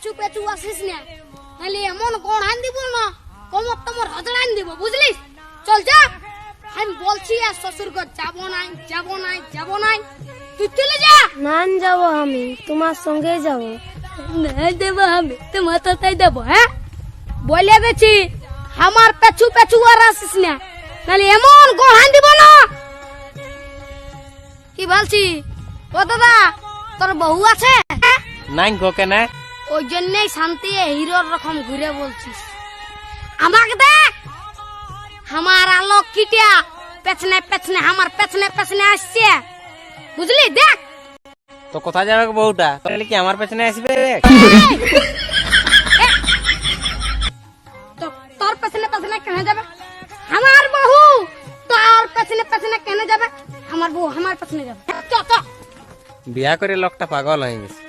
পেছু পেছু আসিস না, নাহলে এমন গড়ান দিব না কোমর তোমার হজড়ান দিব, বুঝলি? চল যা, আমি বলছি আর শ্বশুর ঘর যাবো নাই যাবো নাই যাবো নাই, তুই চলে যা। না যাবো, আমি তোমার সঙ্গে যাবো। না দেবো, আমি তোমার তাই দেবো। হ্যাঁ বলে গেছি, আমার পেছু পেছু আর আসিস না, নাহলে এমন গড়ান দিব না। কি বলছি? ও দাদা, তোর বউ আছে? নাই গো কেন? ওই জন্যই শান্তি হিরোর রকম ঘুরে বলছিস। আমাকে দেখ, আমার আলোক কিটিয়া পেছনে পেছনে আমার পেছনে পেছনে আসছে, বুঝলি? দেখ তো কোথায় যাবে গো বউটা? তাহলে কি আমার পেছনে আসবে? তোর পেছনে পেছনে কেন যাবে? আমার বউ তোর পেছনে পেছনে কেন যাবে? আমার বউ আমার পেছনে যাবে। চ চ। বিয়া করে লোকটা পাগল হয়ে গেছে।